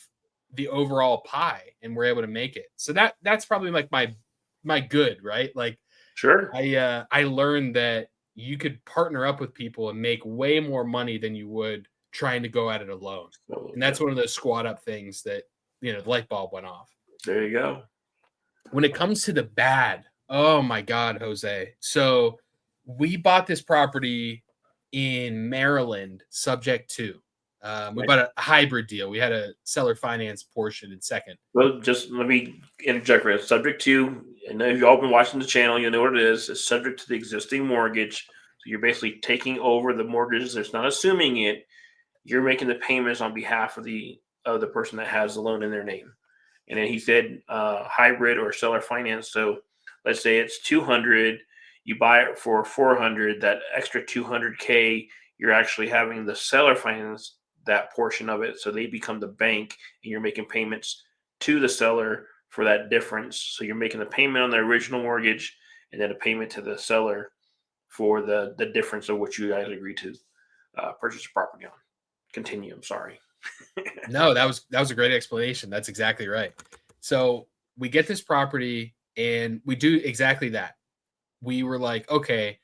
the overall pie, and we're able to make it. So that's probably like my good, right? Like,
sure.
I learned that you could partner up with people and make way more money than you would trying to go at it alone. And that's one of those squat up things that, the light bulb went off.
There you go.
When it comes to the bad, oh my God, Jose. So we bought this property in Maryland, subject to. We bought a hybrid deal. We had a seller finance portion in second.
Well, just let me interject right. Subject to, and if you've all been watching the channel, you know what it is. It's subject to the existing mortgage. So you're basically taking over the mortgage. It's not assuming it. You're making the payments on behalf of the person that has the loan in their name. And then he said hybrid or seller finance. So let's say it's 200. You buy it for 400. That extra 200K, you're actually having the seller finance that portion of it, so they become the bank, and you're making payments to the seller for that difference. So you're making the payment on the original mortgage, and then a payment to the seller for the difference of what you guys agreed to purchase the property on. Continue. I'm sorry.
No, that was a great explanation. That's exactly right. So we get this property and we do exactly that. We were like, okay,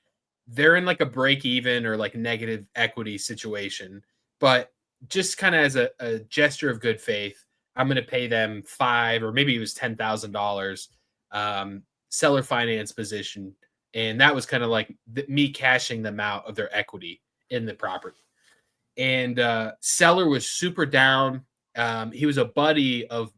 they're in like a break even or like negative equity situation, but just kind of as a gesture of good faith, I'm going to pay them $5,000 or maybe it was $10,000 seller finance position. And that was kind of like me cashing them out of their equity in the property. And seller was super down. He was a buddy of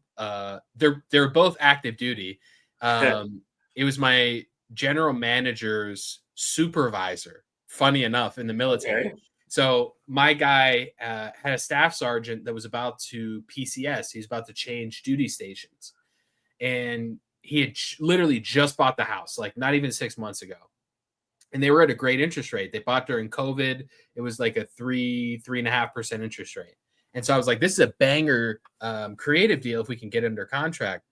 they're both active duty. It was my general manager's supervisor, funny enough, in the military.
Okay.
So my guy had a staff sergeant that was about to PCS. He's about to change duty stations. And he had literally just bought the house, like not even 6 months ago. And they were at a great interest rate. They bought during COVID. It was like a 3.5% interest rate. And so I was like, this is a banger creative deal if we can get under contract.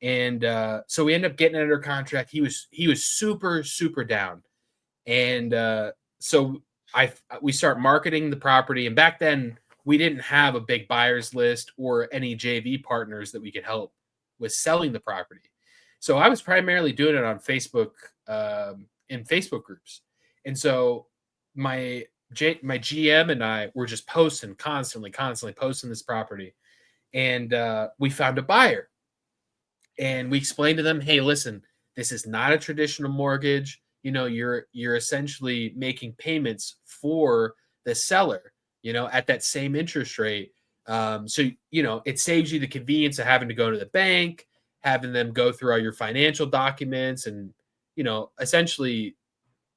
And so we ended up getting under contract. He was super, super down. And so we start marketing the property. And back then we didn't have a big buyers list or any JV partners that we could help with selling the property. So I was primarily doing it on Facebook, in Facebook groups. And so my GM and I were just posting constantly posting this property. And we found a buyer. And we explained to them, hey, listen, this is not a traditional mortgage. You're essentially making payments for the seller, at that same interest rate. So it saves you the convenience of having to go to the bank, having them go through all your financial documents, and essentially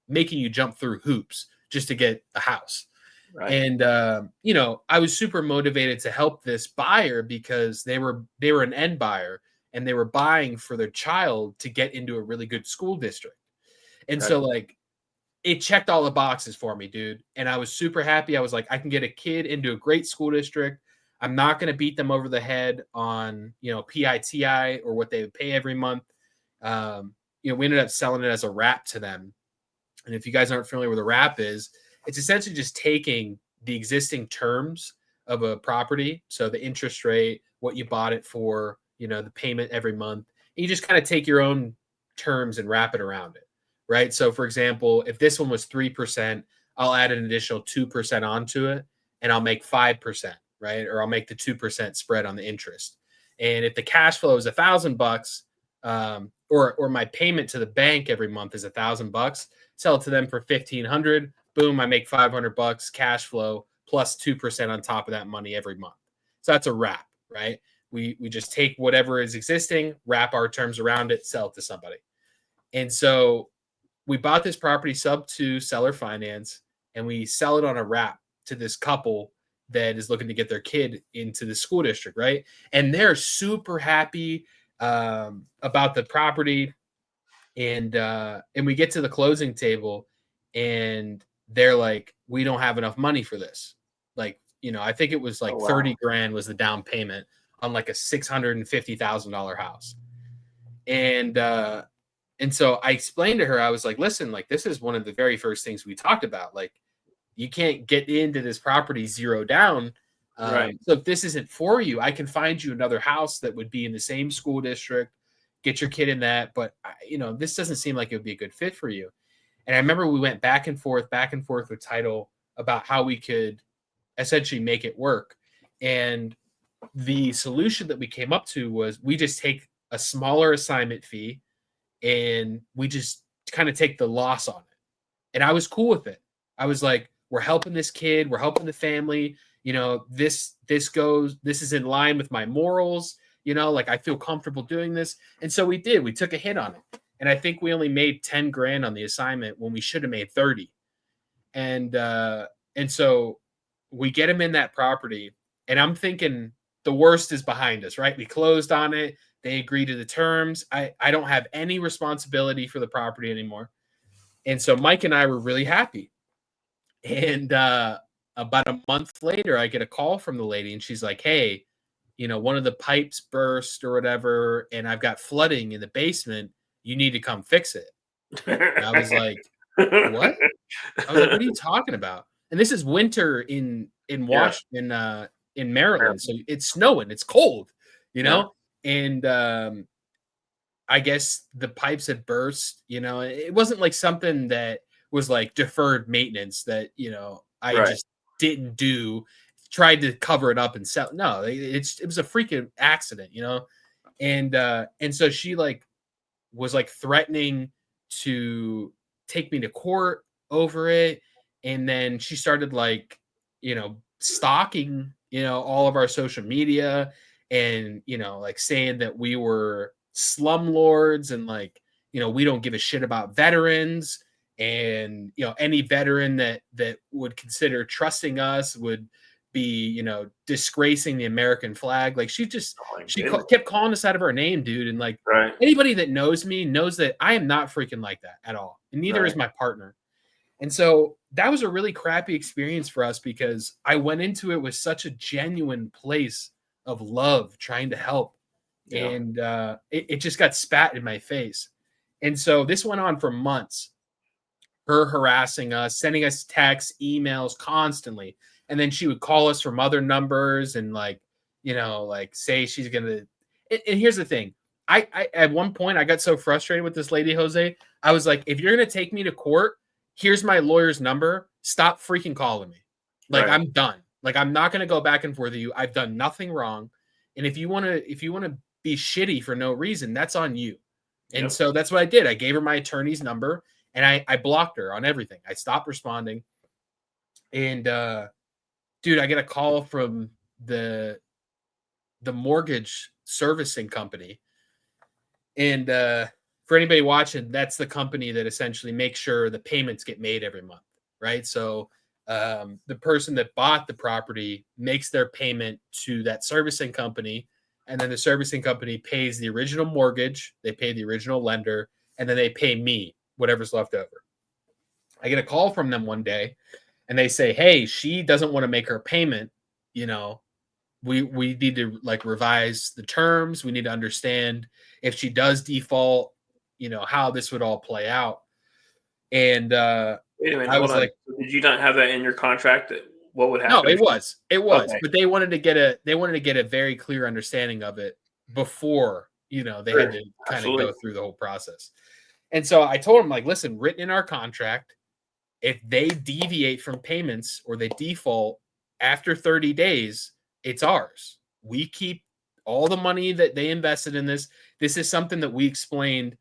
making you jump through hoops just to get a house. Right. And I was super motivated to help this buyer because they were an end buyer and they were buying for their child to get into a really good school district. And so like it checked all the boxes for me, dude. And I was super happy. I was like, I can get a kid into a great school district. I'm not going to beat them over the head on, PITI or what they would pay every month. We ended up selling it as a wrap to them. And if you guys aren't familiar with a wrap is, it's essentially just taking the existing terms of a property. So the interest rate, what you bought it for, the payment every month. And you just kind of take your own terms and wrap it around it. Right. So for example, if this one was 3%, I'll add an additional 2% onto it and I'll make 5%. Right. Or I'll make the 2% spread on the interest. And if the cash flow is $1,000, or my payment to the bank every month is $1,000, sell it to them for $1,500. Boom, I make $500 cash flow plus 2% on top of that money every month. So that's a wrap, right? We just take whatever is existing, wrap our terms around it, sell it to somebody. And so we bought this property sub-2 seller finance, and we sell it on a wrap to this couple that is looking to get their kid into the school district, right? And they're super happy about the property. And we get to the closing table, and they're like, we don't have enough money for this. Like, I think it was like 30 grand was the down payment on like a $650,000 house. And so I explained to her, I was like, listen, like, this is one of the very first things we talked about. Like, you can't get into this property zero down.
Right.
So if this isn't for you, I can find you another house that would be in the same school district, get your kid in that. But, this doesn't seem like it would be a good fit for you. And I remember we went back and forth with title about how we could essentially make it work. And the solution that we came up to was we just take a smaller assignment fee and we just kind of take the loss on it. And I was cool with it. I was like, we're helping this kid, we're helping the family. This is in line with my morals. Like, I feel comfortable doing this. And so we did. We took a hit on it. And I think we only made 10 grand on the assignment when we should have made 30. And so we get him in that property, and I'm thinking the worst is behind us, right? We closed on it. They agreed to the terms. I don't have any responsibility for the property anymore. And so Mike and I were really happy. And about a month later, I get a call from the lady, and she's like, hey, one of the pipes burst or whatever, and I've got flooding in the basement. You need to come fix it. And I was like, what? I was like, what are you talking about? And this is winter in Washington, in Maryland. So it's snowing, it's cold, and I guess the pipes had burst. It wasn't like something that was like deferred maintenance that, I just didn't do, tried to cover it up and sell. No, it was a freaking accident, and so she was threatening to take me to court over it. And then she started stalking, all of our social media, and, saying that we were slumlords, and we don't give a shit about veterans. And, any veteran that would consider trusting us would be, disgracing the American flag. Like, she kept calling us out of our name, dude. And anybody that knows me knows that I am not freaking like that at all. And neither is my partner. And so that was a really crappy experience for us, because I went into it with such a genuine place of love, trying to help. Yeah. And it just got spat in my face. And so this went on for months, her harassing us, sending us texts, emails constantly. And then she would call us from other numbers and say she's going to. And here's the thing. I at one point, I got so frustrated with this lady, Jose. I was like, if you're going to take me to court, here's my lawyer's number. Stop freaking calling me. I'm done. I'm not going to go back and forth with you. I've done nothing wrong. And if you want to be shitty for no reason, that's on you. And so that's what I did. I gave her my attorney's number, and I blocked her on everything. I stopped responding. And dude, I get a call from the mortgage servicing company. And for anybody watching, that's the company that essentially makes sure the payments get made every month, right? So the person that bought the property makes their payment to that servicing company, and then the servicing company pays the original mortgage, they pay the original lender, and then they pay me whatever's left over. I get a call from them one day, and they say, hey, she doesn't want to make her payment. We need to revise the terms. We need to understand if she does default, how this would all play out. And
wait a minute, I was like, did you not have that in your contract? What would happen?
No, it was,
Okay.
but they wanted to get a very clear understanding of it before, they had to kind of go through the whole process. And so I told them, listen, written in our contract, if they deviate from payments or they default after 30 days, it's ours. We keep all the money that they invested in this. This is something that we explained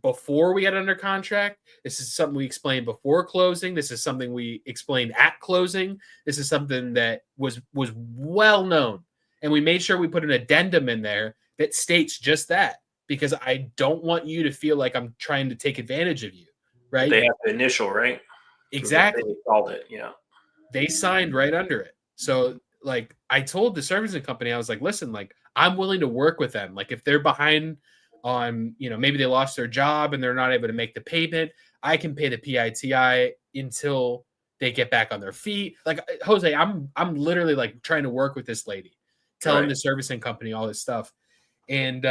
before we got under contract. This is something we explained before closing. This is something we explained at closing. This is something that was well known. And we made sure we put an addendum in there that states just that, because I don't want you to feel like I'm trying to take advantage of you, right?
They have the initial, right?
Exactly.
They called it, yeah.
They signed right under it. So like I told the servicing company, I was like, listen, like I'm willing to work with them. Like if they're behind on, maybe they lost their job and they're not able to make the payment, I can pay the PITI until they get back on their feet. Like Jose, I'm literally like trying to work with this lady, telling the servicing company all this stuff. And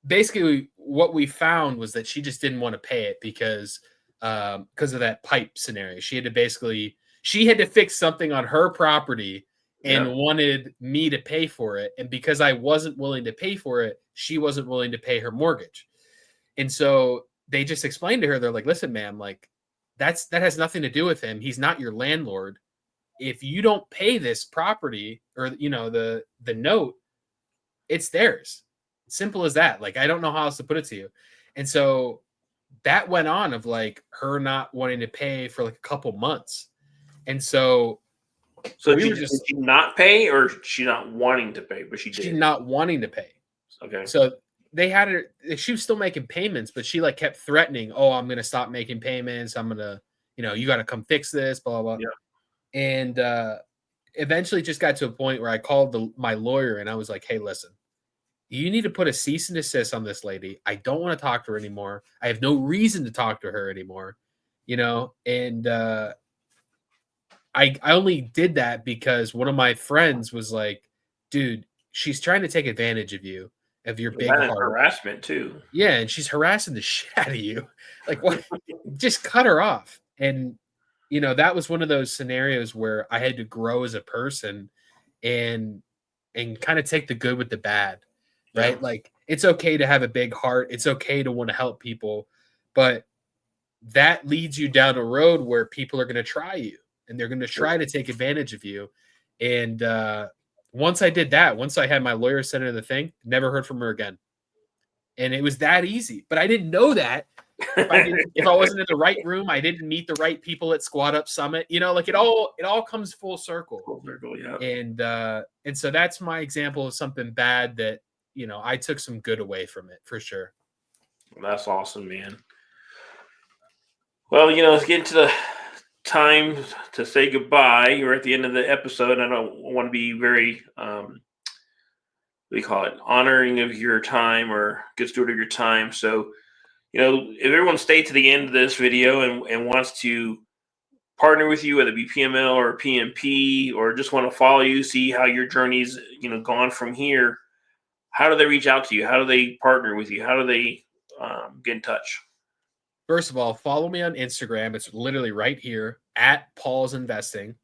basically what we found was that she just didn't want to pay it because of that pipe scenario. She had to fix something on her property and wanted me to pay for it. And because I wasn't willing to pay for it, she wasn't willing to pay her mortgage. And so they just explained to her, they're like, listen, ma'am, like that has nothing to do with him. He's not your landlord. If you don't pay this property or, the note, it's theirs. Simple as that. Like, I don't know how else to put it to you. And so that went on of like her not wanting to pay for like a couple months. And so
did she not pay, or she not wanting to pay, but she did?
She not wanting to pay.
Okay.
So they had her, she was still making payments, but she like kept threatening, oh, I'm going to stop making payments. I'm going to, you got to come fix this, blah, blah, blah. Yeah. And eventually just got to a point where I called my lawyer and I was like, hey, listen, you need to put a cease and desist on this lady. I don't want to talk to her anymore. I have no reason to talk to her anymore, and I only did that because one of my friends was like, dude, she's trying to take advantage of you, of your big heart.
Harassment too.
Yeah, and she's harassing the shit out of you. Like, what? Just cut her off. And, that was one of those scenarios where I had to grow as a person and kind of take the good with the bad, right? Yeah. Like, it's okay to have a big heart. It's okay to want to help people, but that leads you down a road where people are going to try you and they're going to try to take advantage of you. And once I did that, once I had my lawyer send her the thing, never heard from her again. And it was that easy, but I didn't know that. If I wasn't in the right room, I didn't meet the right people at Squad Up Summit. Like it all comes full circle.
Full circle, yeah.
And so that's my example of something bad that I took some good away from it for sure.
That's awesome, man. Well, let's get into the time to say goodbye. We're at the end of the episode. I don't want to be very we call it honoring of your time or good steward of your time. So, if everyone stayed to the end of this video and wants to partner with you, whether it be PML or PMP, or just want to follow you, see how your journey's, gone from here, how do they reach out to you? How do they partner with you? How do they get in touch?
First of all, follow me on Instagram. It's literally right here at Paul's Investing.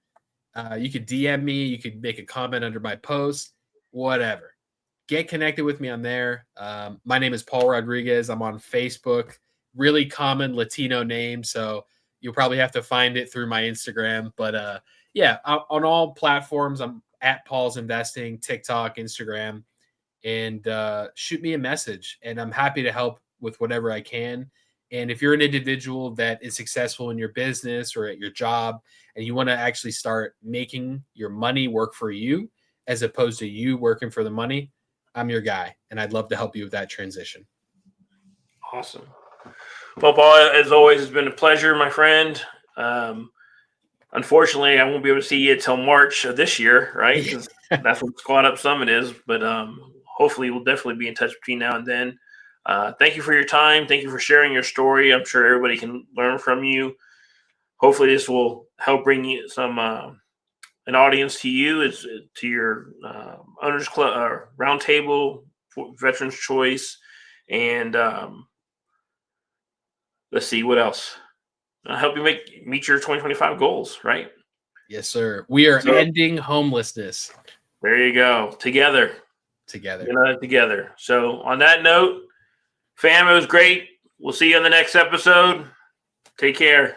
You could DM me. You could make a comment under my post, whatever. Get connected with me on there. My name is Paul Rodriguez. I'm on Facebook. Really common Latino name, so you'll probably have to find it through my Instagram. But yeah, on all platforms, I'm at Paul's Investing, TikTok, Instagram, and shoot me a message. And I'm happy to help with whatever I can. And if you're an individual that is successful in your business or at your job, and you want to actually start making your money work for you, as opposed to you working for the money, I'm your guy, and I'd love to help you with that transition.
Awesome. Well, Paul, as always, it's been a pleasure, my friend. Unfortunately, I won't be able to see you until March of this year, right? Because that's what Squad Up Summit is. But hopefully, we'll definitely be in touch between now and then. Thank you for your time. Thank you for sharing your story. I'm sure everybody can learn from you. Hopefully, this will help bring you some an audience to you, to your owners club roundtable, Veterans Choice, and let's see what else. I'll help you meet your 2025 goals, right?
Yes, sir. We are ending homelessness.
There you go. Together. Together. So on that note, fam, it was great. We'll see you on the next episode. Take care.